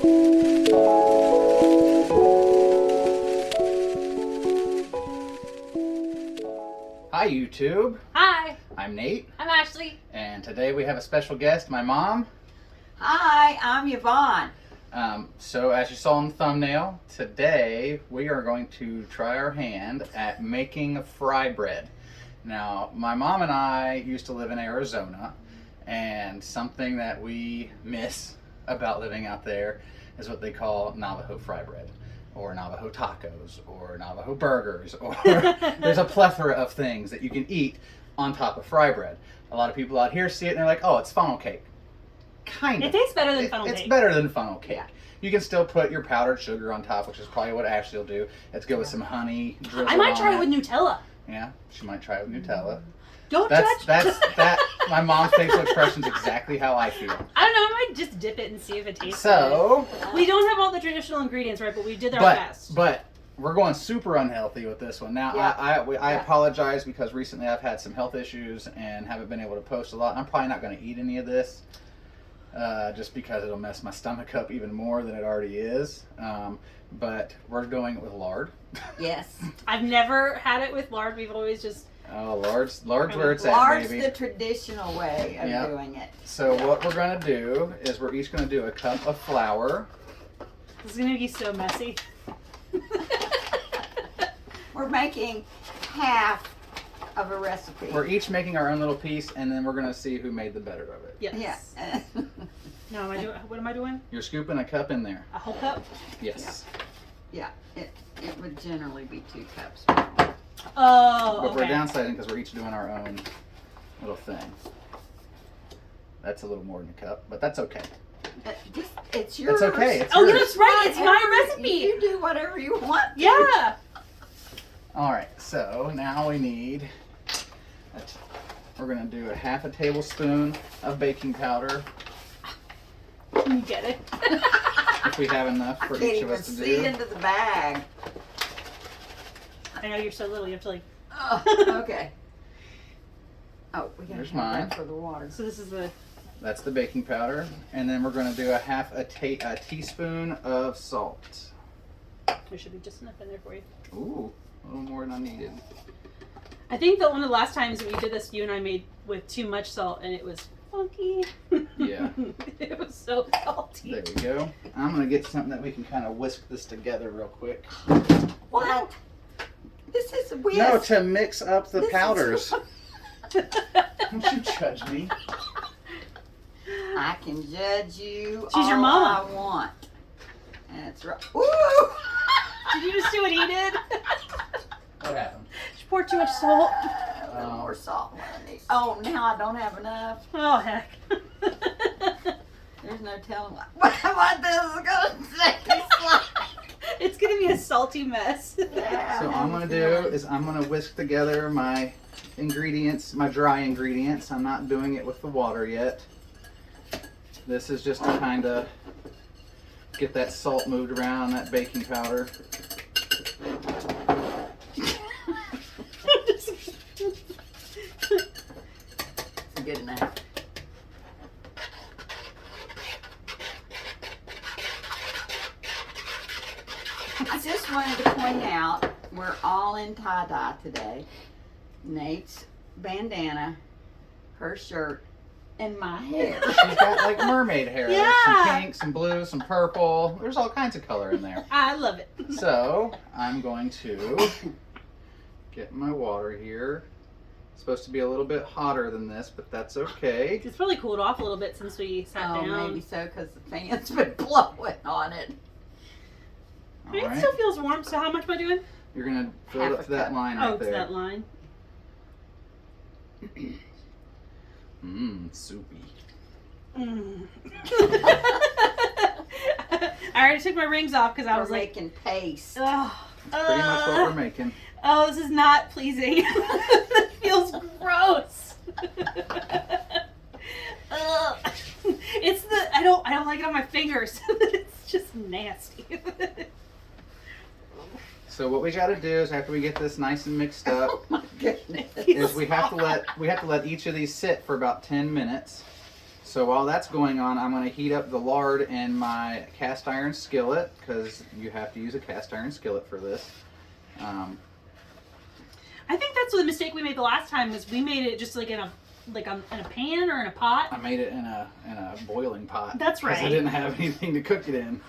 Hi YouTube. Hi. I'm Nate. I'm Ashley. And today we have a special guest, my mom. Hi, I'm Yvonne. So as you saw in the thumbnail, today we are going to try our hand at making fry bread. Now, my mom and I used to live in Arizona, and something that we miss about living out there is what they call Navajo fry bread, or Navajo tacos, or Navajo burgers, or there's a plethora of things that you can eat on top of fry bread. A lot of people out here see it and they're like, oh, it's funnel cake. Kind of. It tastes better than funnel cake. It's better than funnel cake. Yeah. You can still put your powdered sugar on top, which is probably what Ashley will do. Let's go with some honey. I might try it with Nutella. Yeah, she might try it with Nutella. Don't judge. That. My mom's facial expression is exactly how I feel. I don't know. I might just dip it and see if it tastes So good. We don't have all the traditional ingredients, right? But we did our best. But we're going super unhealthy with this one. Now, Yeah. I apologize because recently I've had some health issues and haven't been able to post a lot. I'm probably not going to eat any of this just because it'll mess my stomach up even more than it already is. But we're going with lard. Yes. I've never had it with lard. We've always just... Oh, lard's where it's at, Lard's baby. the traditional way of doing it. So what we're going to do is we're each going to do a cup of flour. This is going to be so messy. We're making half of a recipe. We're each making our own little piece, and then we're going to see who made the better of it. Yes. Yeah. No, what am I doing? You're scooping a cup in there. A whole cup? Yes. Yeah. It would generally be 2 cups. Oh, But we're okay. downsizing because we're each doing our own little thing. That's a little more than a cup, but that's okay. It's yours. It's okay. It's Oh, yours. that's right. It's my recipe. You do whatever you want. Yeah. All right. So now we need. We're gonna do a half a tablespoon of baking powder. You get it. If we have enough I for can't each of even us to see do. into the bag. I know you're so little. You have to like... Oh, okay. Oh, we gotta Here's have mine. that for the water. So this is the... That's the baking powder, and then we're gonna do a half a teaspoon of salt. There should be just enough in there for you. Ooh, a little more than I needed. I think that one of the last times we did this, you and I made with too much salt, and it was funky. Yeah. It was so salty. There we go. I'm gonna get something that we can kind of whisk this together real quick. What? This is weird. No, to mix up the This is- powders. Don't you judge me. I can judge you. She's your all mama. I want. That's right. Ooh! Did you just see what he did? What happened? She poured too much salt. A little more salt. Oh, now I don't have enough. Oh, heck. There's no telling what this is going to taste like. It's going to be a salty mess. Yeah, So what I'm gonna do is I'm gonna whisk together my ingredients, my dry ingredients. I'm not doing it with the water yet. This is just to kind of get that salt moved around, that baking powder. Good enough. I just wanted to point out we're all in tie-dye today. Nate's bandana, her shirt, and my hair. She's got like mermaid hair. There's Yeah. some pink, some blue, some purple. There's all kinds of color in there. I love it. So I'm going to get my water here. It's supposed to be a little bit hotter than this, but that's okay. It's probably cooled off a little bit since we sat Oh, down. maybe so, because the fan's been blowing on it. I mean, All it right. still feels warm, so how much am I doing? You're gonna fill Half it a up to that cup. line Oh, right it's there. that line. Soupy. Mm. I already took my rings off because I We're was like, making paste. oh, Pretty much what we're making. oh, this is not pleasing. It feels gross. Ugh. It's the I don't like it on my fingers. It's just nasty. So what we got to do is after we get this nice and mixed up, Oh my goodness. is we have to let each of these sit for about 10 minutes. So while that's going on, I'm going to heat up the lard in my cast iron skillet, because you have to use a cast iron skillet for this. I think that's the mistake we made the last time, was we made it just like in a pan or in a pot. I made it in a boiling pot. That's right. Because I didn't have anything to cook it in.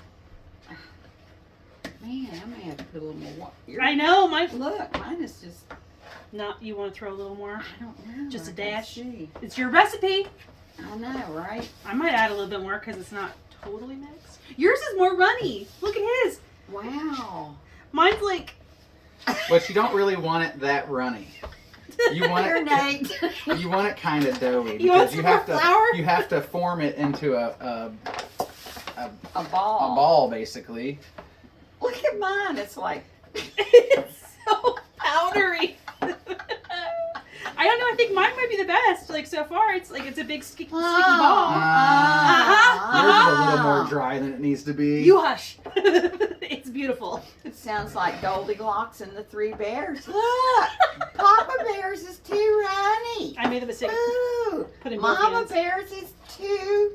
Man, I may have to put a little more water. I know, Look, mine is just. Not, you want to throw a little more? I don't know. Just a I can dash? see. It's your recipe. I know, right? I might add a little bit more because it's not totally mixed. Yours is more runny. Look at his. Wow. Mine's like. But you don't really want it that runny. You want Here, it. Nate. You want it kind of doughy. You want because some more flour? You have to form it into a ball. A ball, basically. Look at mine. It's like. It's so powdery. I don't know. I think mine might be the best. Like so far, it's a big sticky ball. Yours is a little more dry than it needs to be. You hush. It's beautiful. It sounds like Goldilocks and the Three Bears. Look, Papa Bear's is too runny. I made the mistake. Ooh, Put in both Mama hands. Bear's is too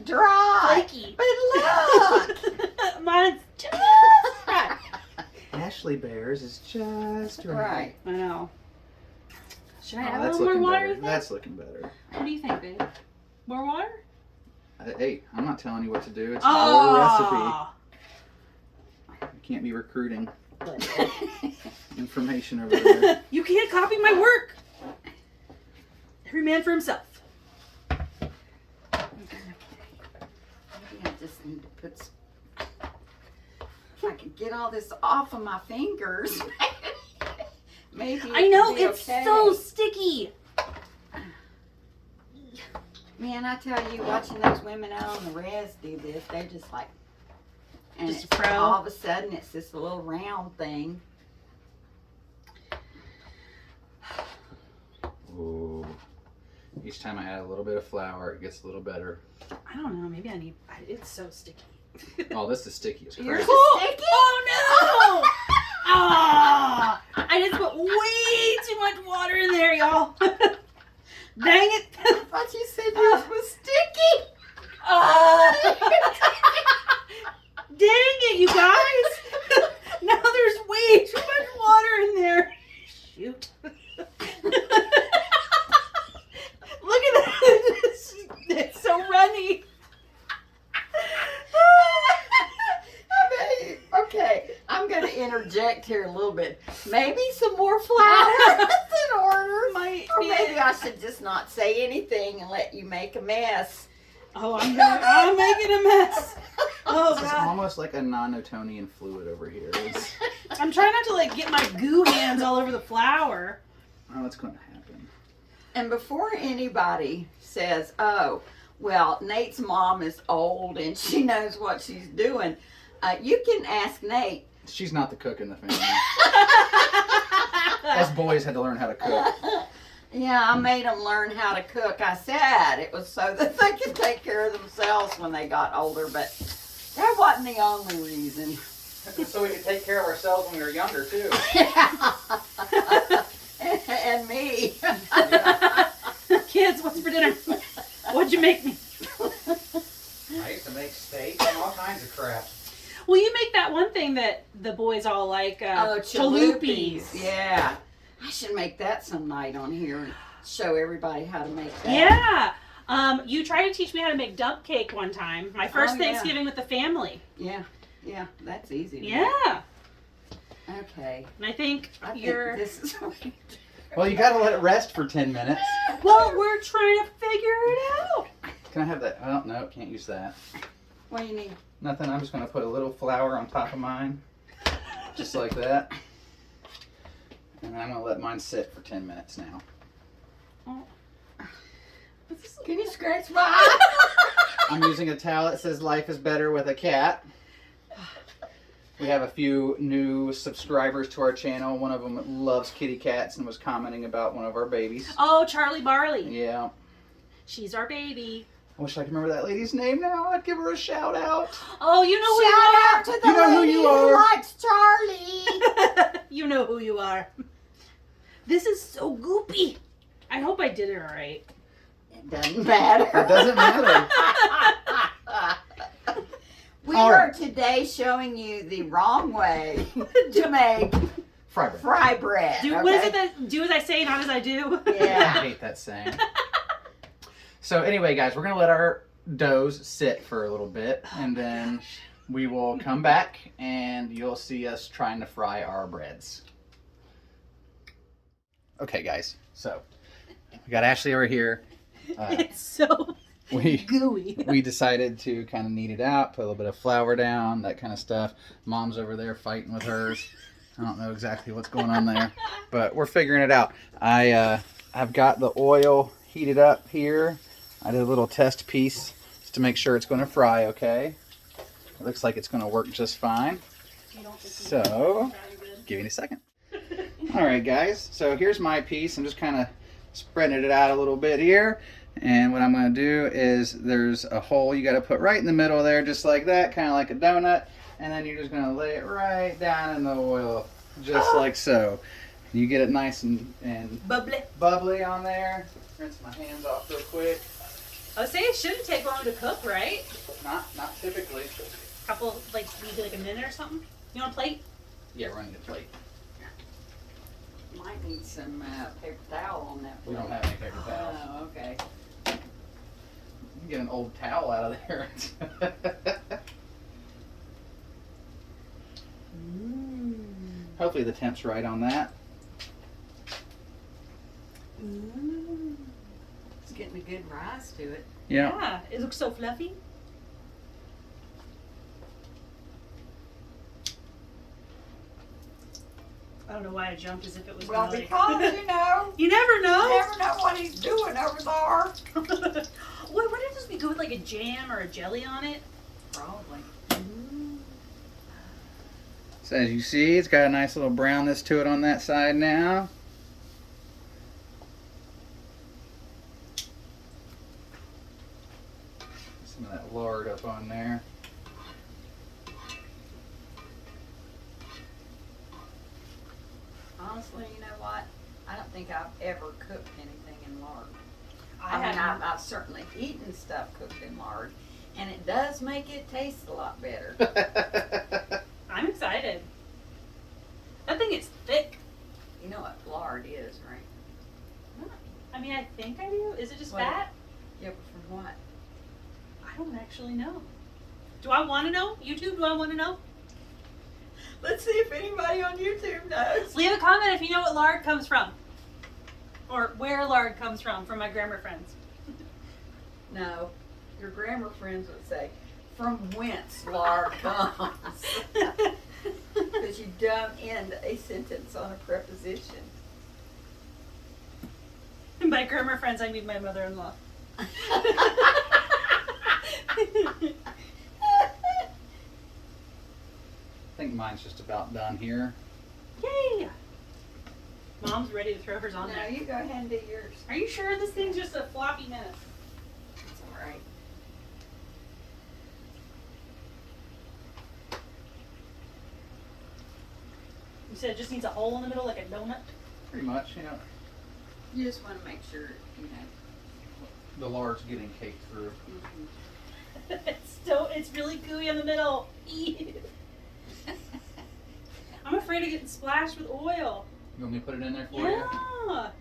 dry. Flaky. But look. Mine's just right. Ashley Bears is just Right. I know. Should I Oh, add a that's little more looking water? better. You think? That's looking better. What do you think, babe? More water? Hey, I'm not telling you what to do. It's our recipe. You can't be recruiting information over there. You can't copy my work. Every man for himself. Maybe I just need to put some. If I could get all this off of my fingers, maybe. I know, it'd be it's okay. so sticky. Man, I tell you, watching those women out on the res do this, they're just like, and Just it's, a pro. all of a sudden it's this little round thing. Ooh. Each time I add a little bit of flour, it gets a little better. I don't know. Maybe I need. It's so sticky. Oh, this is sticky as Yours crap. is sticky? Oh no! Ah! I just put way too much water in there, y'all. Dang it! I thought you said yours was sticky. Dang it, you guys! Now there's way too much water in there. Shoot. Look at that. It's so runny. Okay, I'm going to interject here a little bit. Maybe some more flour in order. Might Or be maybe it. I should just not say anything and let you make a mess. Oh, I'm making a mess. Oh This is god. almost like a non-Newtonian fluid over here. I'm trying not to like get my goo hands all over the flour. Oh, what's going to happen? And before anybody says, oh, well, Nate's mom is old and she knows what she's doing, you can ask Nate. She's not the cook in the family. Us boys had to learn how to cook. Yeah, I made them learn how to cook. I said it was so that they could take care of themselves when they got older, but that wasn't the only reason. So we could take care of ourselves when we were younger, too. And me. Kids, what's for dinner? What'd you make me? I used to make steak and all kinds of crap. Well, you make that one thing that the boys all like, Chalupis. Yeah. I should make that some night on here and show everybody how to make that. Yeah. You tried to teach me how to make dump cake one time. My first Oh, yeah. Thanksgiving with the family. Yeah. Yeah, that's easy. to Yeah. make. Okay. And I think I think you're... this is Well, you got to let it rest for 10 minutes. Well, we're trying to figure it out. Can I have that? Oh, no, can't use that. What do you need? Nothing. I'm just going to put a little flour on top of mine. Just like that. And then I'm going to let mine sit for 10 minutes now. Can you scratch my eye? I'm using a towel that says life is better with a cat. We have a few new subscribers to our channel. One of them loves kitty cats and was commenting about one of our babies. Oh, Charlie Barley. Yeah. She's our baby. I wish I could remember that lady's name now. I'd give her a shout out. Oh, you know who you Shout are. out to the You know who lady you who are. likes Charlie. You know who you are. This is so goopy. I hope I did it all right. It Doesn't matter. It doesn't matter. We All are right. today showing you the wrong way to make Fry bread. fry bread. What is it that do as I say, not as I do? I Yeah. hate that saying. So anyway, guys, we're gonna let our doughs sit for a little bit, and then we will come back, and you'll see us trying to fry our breads. Okay, guys. So we got Ashley over here. It's so We gooey. we decided to kind of knead it out, put a little bit of flour down, that kind of stuff. Mom's over there fighting with hers. I don't know exactly what's going on there, but we're figuring it out. I've got the oil heated up here. I did a little test piece just to make sure it's going to fry okay. It looks like it's going to work just fine. So, give me a second. All right, guys. So here's my piece. I'm just kind of spreading it out a little bit here. And what I'm going to do is there's a hole you got to put right in the middle there, just like that, kind of like a donut. And then you're just going to lay it right down in the oil, just like so. You get it nice and bubbly on there. Rinse my hands off real quick. I would say it shouldn't take long to cook, right? Not typically. Couple, like maybe like a minute or something. You want a plate? Yeah, we're going to get a plate. Might need some paper towel on that. We don't have any paper towels. Oh, okay. You can get an old towel out of there. Hopefully the temp's right on that. It's getting a good rise to it. Yeah. It looks so fluffy. I don't know why I jumped as if it was Well, gonna, because you know, you never you know. never know what he's doing over there. Wait, wouldn't it just be good with like a jam or a jelly on it? Probably. So as you see, it's got a nice little brownness to it on that side now. Some of that lard up on there. Honestly, you know what? I don't think I've ever cooked anything in lard. I mean, haven't. I've certainly eaten stuff cooked in lard, and it does make it taste a lot better. I'm excited. That thing is thick. You know what lard is, right? I mean, I think I do. Is it just What? fat? Yeah, but from what? I don't actually know. Do I want to know? YouTube, do I want to know? Let's see if anybody on YouTube knows. Leave a comment if you know what lard comes from. Or where lard comes from my grammar friends. No, your grammar friends would say, from whence lard comes. Because you don't end a sentence on a preposition. And by grammar friends, I mean my mother-in-law. I think mine's just about done here. Yay! Mom's ready to throw hers on No, there. you go ahead and do yours. Are you sure this thing's just a floppy mess? It's all right. You said it just needs a hole in the middle like a donut? Pretty much, you know, You just want to make sure, you know. the lard's getting caked through. It's really gooey in the middle. Ew. I'm afraid of getting splashed with oil. You want me to put it in there for you? Yeah. All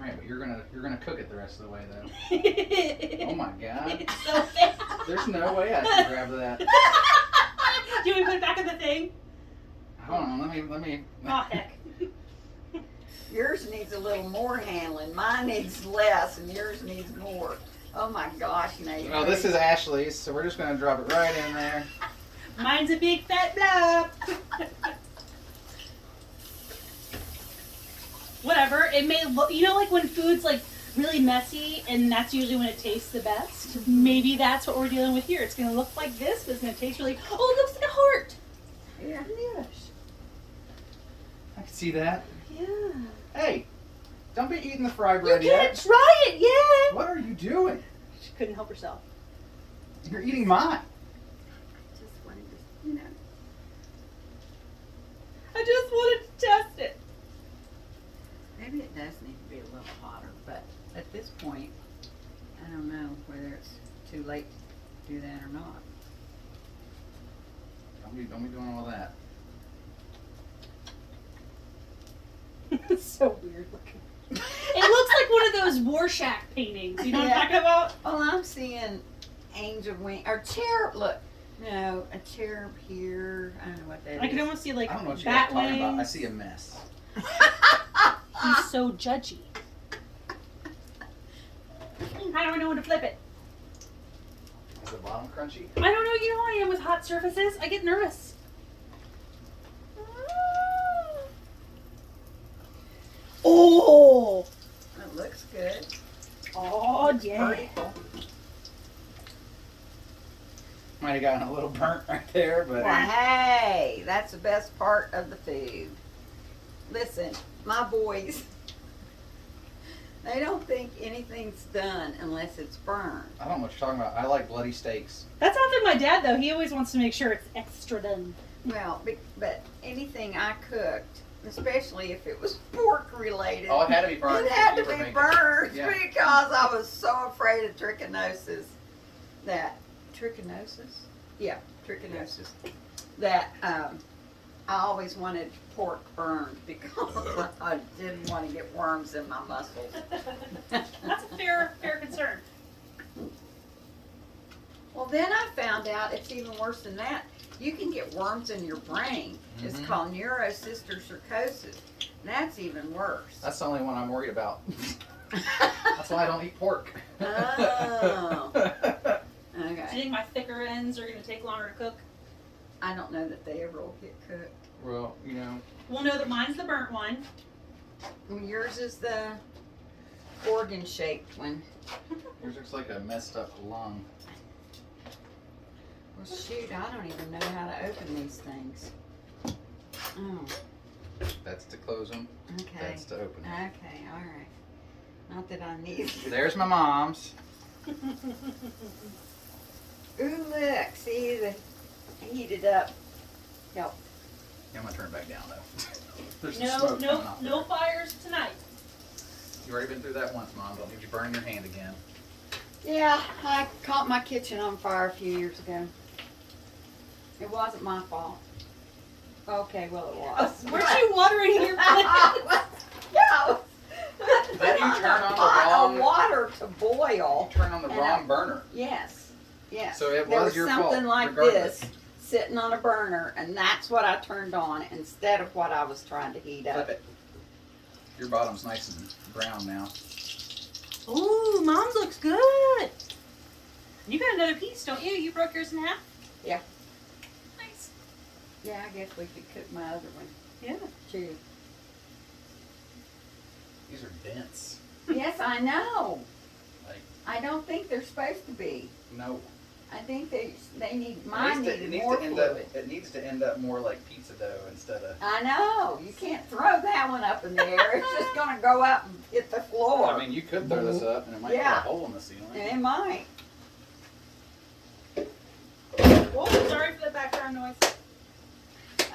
right, but you're gonna cook it the rest of the way though. Oh my God! It's so bad. There's no way I can grab that. Do you want me to put it back in the thing? Hold on, let me. Oh heck. Yours needs a little more handling. Mine needs less, and yours needs more. Oh my gosh, Nate. Well, this is Ashley's, so we're just gonna drop it right in there. Mine's a big fat blob. Whatever. It may look, you know, like when food's like really messy, and that's usually when it tastes the best. Maybe that's what we're dealing with here. It's gonna look like this, but it's gonna taste really. Oh, it looks like a heart. Yeah. Yes. I can see that. Yeah. Hey, don't be eating the fry You bread can't yet. try it yet. What are you doing? She couldn't help herself. You're eating mine. Just wanted to, you know. I just wanted to test it. Maybe it does need to be a little hotter, but at this point, don't know whether it's too late to do that or not. Don't be doing all that. It's so weird looking. It looks like one of those Warshak paintings. You know what I'm talking about? Well, I'm seeing angel wing or cherub. Look, no, a cherub here. I don't know what that is. I can almost see like I don't know what you guys bat are talking about. I wings. see a mess. He's so judgy. I don't know when to flip it. Is the bottom crunchy? I don't know. You know how I am with hot surfaces. I get nervous. Oh. It looks good. Oh yeah. Vertical. Might have gotten a little burnt right there, but Well, hey, that's the best part of the food. Listen, my boys, they don't think anything's done unless it's burned. I don't know what you're talking about. I like bloody steaks. That sounds like my dad though. He always wants to make sure it's extra done. Well, but anything I cooked, especially if it was pork related, Oh, it had to be burned. it had You to were be making- burned Yeah. because I was so afraid of trichinosis. Trichinosis? Yeah, trichinosis. That I always wanted pork burned because I didn't want to get worms in my muscles. That's a fair concern. Well, then I found out it's even worse than that. You can get worms in your brain. It's Mhm. called neurocystic. That's even worse. That's the only one I'm worried about. That's why I don't eat pork. Oh. Do you Okay. think my thicker ends are going to take longer to cook? I don't know that they ever will get cooked. Well, you know, We'll know that mine's the burnt one. Well, yours is the organ-shaped one. yours looks like a messed up lung. Well, shoot, I don't even know how to open these things. Oh, That's to close them. okay. That's to open them. Okay, all right. Not that I need. There's my mom's. Ooh, look, see the heated up. Help. Yeah, I'm gonna turn it back down though. There's some No, smoke no, coming off no there. fires tonight. You've already been through that once, Mom. Don't need you burning your hand again. Yeah, I caught my kitchen on fire a few years ago. It wasn't my fault. Okay, well it was. Weren't you watering your plants? No. Then you turn on the pot wrong- of water to boil. You turn on the And wrong burner. Yes, yes. So it There was your fault, something like regardless. this sitting on a burner, and that's what I turned on instead of what I was trying to heat Flip up. it. Your bottom's nice and brown now. Ooh, mom's looks good. You got another piece, don't you? You broke yours in half? Yeah. Nice. Yeah, I guess we could cook my other one Yeah. too. These are dense. Yes, I know. Like, I don't think they're supposed to be. no. I think they need It mine needs to- needed it needs more to end fluid. up. It needs to end up more like pizza dough instead of. I know. You can't throw that one up in the air. It's just gonna go out and hit the floor. I mean, you could throw this up and it might Yeah. put a hole in the ceiling. And it might. Whoa, sorry for the background noise.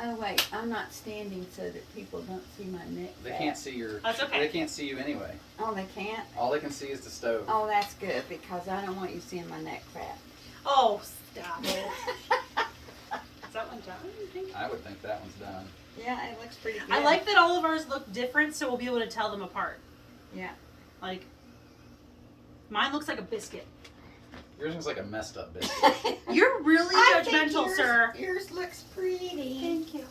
Oh wait, I'm not standing so that people don't see my neck. They fat. can't see your. That's okay. They can't see you anyway. Oh, they can't. All they can see is the stove. Oh, that's good because I don't want you seeing my neck fat. Oh, stop it. Is that one done, you think? I would think that one's done. Yeah, it looks pretty good. I like that all of ours look different, so we'll be able to tell them apart. Yeah. Like, mine looks like a biscuit. Yours looks like a messed up biscuit. You're really I think judgmental, yours, sir. Yours looks pretty. Thank you.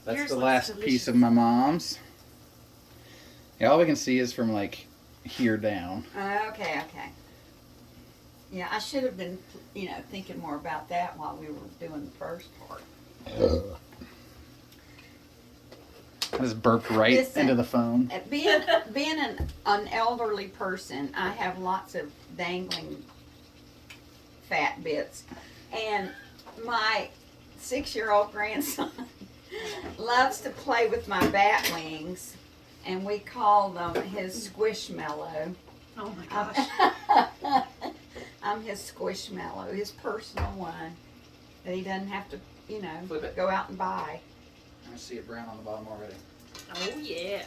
That's Yours the looks last delicious. piece of my mom's. Yeah, all we can see is from like here down. Okay. Yeah, I should have been, thinking more about that while we were doing the first part. I just burped right Listen. into the phone. Being an elderly person, I have lots of dangling fat bits. And my 6-year-old grandson loves to play with my bat wings, and we call them his squishmallow. Oh my gosh. I'm his squishmallow, his personal one that he doesn't have to, Flip it. go out and buy. I see it brown on the bottom already. Oh yeah.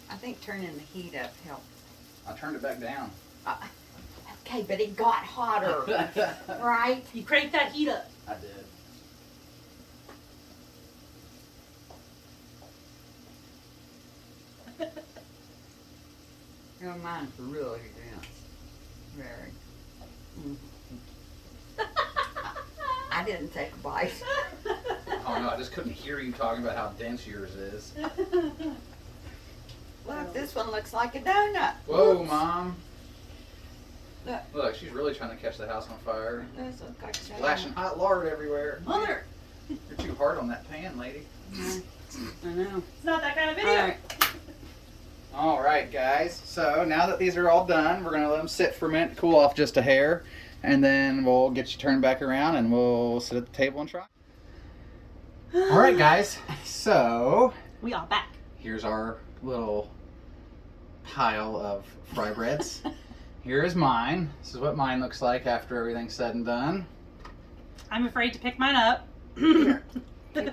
I think turning the heat up helped. I turned it back down. Okay, but it got hotter, right? You crank that heat up. I did. Oh, mine's really dense. Very. I didn't take a bite. Oh no, I just couldn't hear you talking about how dense yours is. Look, this one looks like a donut. Whoa, Oops. Mom. Look. Look, she's really trying to catch the house on fire. This looks like a donut. Splashing hot lard everywhere. Mother, You're too hard on that pan, lady. I know. it's not that kind of video. All right. All right, guys. So now that these are all done, we're gonna let them sit for a minute, cool off just a hair, and then we'll get you turned back around, and we'll sit at the table and try. All right, guys. So We are back. here's our little pile of fry breads. Here is mine. This is what mine looks like after everything's said and done. I'm afraid to pick mine up. Here.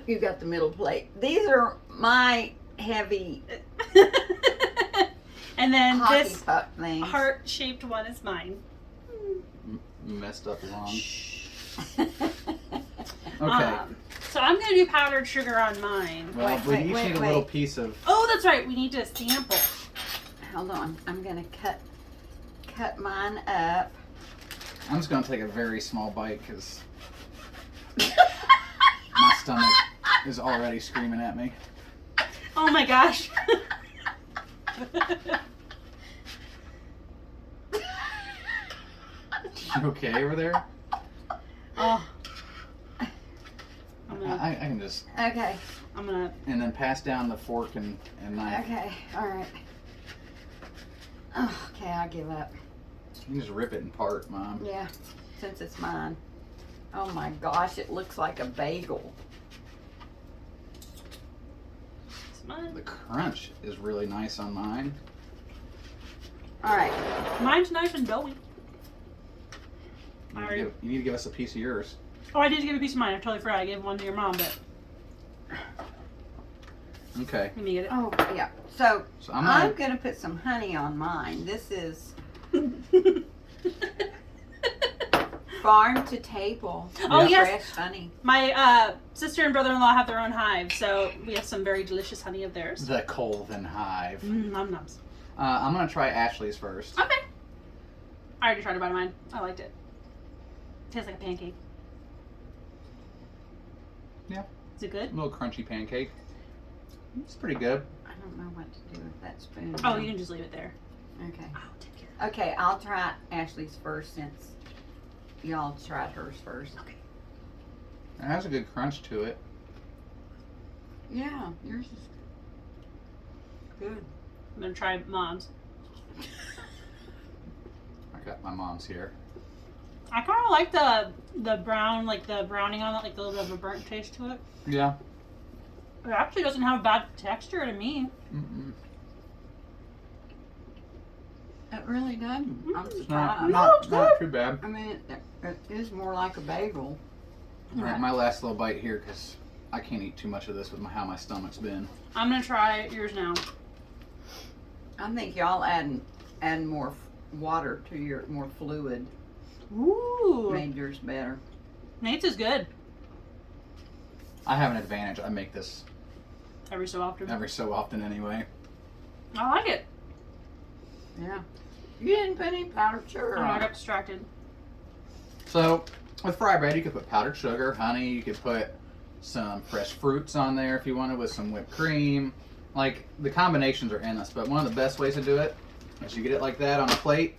You got the middle plate. These are my heavy And then hockey this puck things. heart-shaped one is mine. You messed up wrong. Okay. So I'm gonna do powdered sugar on mine. Well, wait, we wait, each wait, need a wait. little piece of. Oh, that's right. We need to sample. Hold on. I'm gonna cut mine up. I'm just gonna take a very small bite because my stomach is already screaming at me. Oh my gosh. You okay over there? Oh. I'm gonna, I can just Okay. and then pass down the fork and knife. Okay. All right. Oh, okay, I'll give up. You can just rip it in part, Mom. Yeah, since it's mine. Oh my gosh, it looks like a bagel. it's mine. The crunch is really nice on mine. All right. Mine's nice and doughy. You need to give us a piece of yours. Oh, I did give a piece of mine. I totally forgot. I gave one to your mom, but Okay. let me get it. Oh, yeah. So So I'm I'm gonna. gonna put some honey on mine. This is farm to table. Oh, Yeah. yes. Fresh honey. My sister and brother-in-law have their own hive, so we have some very delicious honey of theirs. The Colvin Hive. Nom noms. I'm gonna try Ashley's first. Okay. I already tried to buy mine. I liked it. Tastes like a pancake. Yeah. Is it good? A little crunchy pancake. It's pretty good. I don't know what to do with that spoon. Oh, you can just leave it there. Okay. Oh, take care. Okay, I'll try Ashley's first since y'all tried hers first. Okay. It has a good crunch to it. Yeah, yours is good. I'm gonna try mom's. I got my mom's here. I kind of like the brown, like the browning on it, like a little bit of a burnt taste to it. Yeah. It actually doesn't have a bad texture to me. Mm-mm. It really doesn't. I'm It's surprised. not too bad. I mean, it is more like a bagel. All right, my last little bite here because I can't eat too much of this with how my stomach's been. I'm gonna try yours now. I think y'all add more water to your more fluid. Ooh. Made yours better. Nate's is good. I have an advantage. I make this Every so often. every so often anyway. I like it. Yeah. You didn't put any powdered sugar Oh, I on got it. distracted. So with fry bread, you could put powdered sugar, honey. You could put some fresh fruits on there if you wanted with some whipped cream. Like the combinations are endless, but one of the best ways to do it is you get it like that on a plate.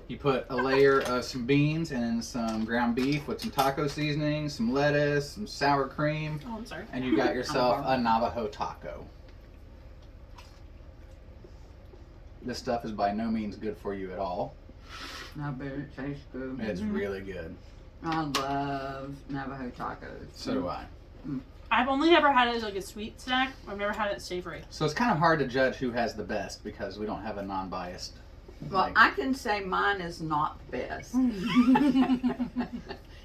You put a layer of some beans and some ground beef with some taco seasoning, some lettuce, some sour cream, Oh, I'm sorry. and you got yourself a Navajo taco. This stuff is by no means good for you at all. I bet it tastes good. It's really good. I love Navajo tacos. So do I. I've only ever had it as like a sweet snack. I've never had it savory. So it's kind of hard to judge who has the best because we don't have a non-biased. Well, I can say mine is not the best.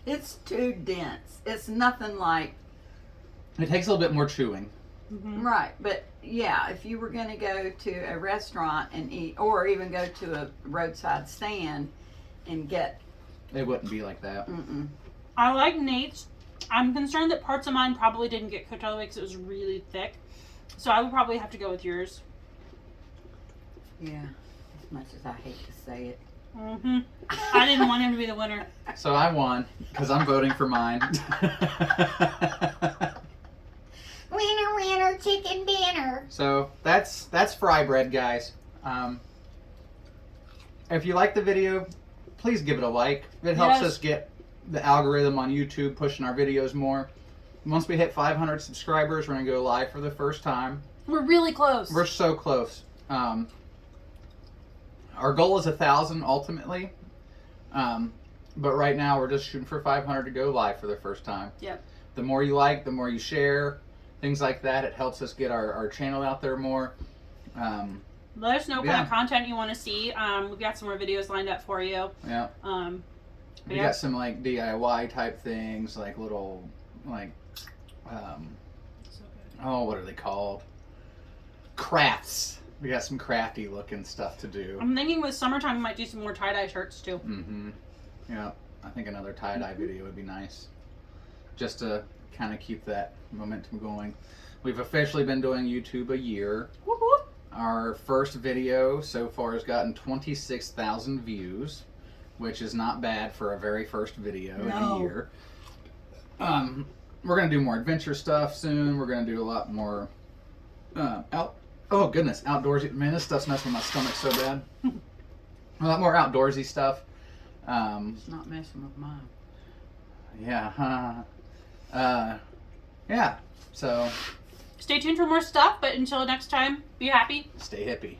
It's too dense. It's nothing like. It takes a little bit more chewing. Mm-hmm. Right, but yeah, if you were going to go to a restaurant and eat, or even go to a roadside stand and get, It wouldn't be like that. I like Nate's. I'm concerned that parts of mine probably didn't get cooked all the way because it was really thick. So I would probably have to go with yours. yeah, as much as I hate to say it. Mm-hmm. I didn't want him to be the winner. So I won because I'm voting for mine. Winner, winner, chicken dinner. So that's fry bread, guys. If you like the video, please give it a like. It helps us get the algorithm on YouTube pushing our videos more. Once we hit 500 subscribers, we're gonna go live for the first time. We're really close. We're so close. Our goal is 1,000 ultimately, but right now we're just shooting for 500 to go live for the first time. Yep. The more you like, the more you share, things like that. It helps us get our channel out there more. Let us know what kind of content you want to see. We've got some more videos lined up for you. Yeah. We got some like DIY type things, like little, like, oh, what are they called? Crafts. We got some crafty looking stuff to do. I'm thinking with summertime we might do some more tie-dye shirts too. Mm-hmm. Yeah. I think another tie-dye video would be nice. Just to kind of keep that momentum going. We've officially been doing YouTube a year. Whoop, whoop. Our first video so far has gotten 26,000 views, which is not bad for a very first video in a year. We're going to do more adventure stuff soon. We're going to do a lot more outdoorsy. Man, this stuff's messing with my stomach so bad. A lot more outdoorsy stuff. It's not messing with mine. Yeah. Yeah. So Stay tuned for more stuff, but until next time, be happy. stay hippie.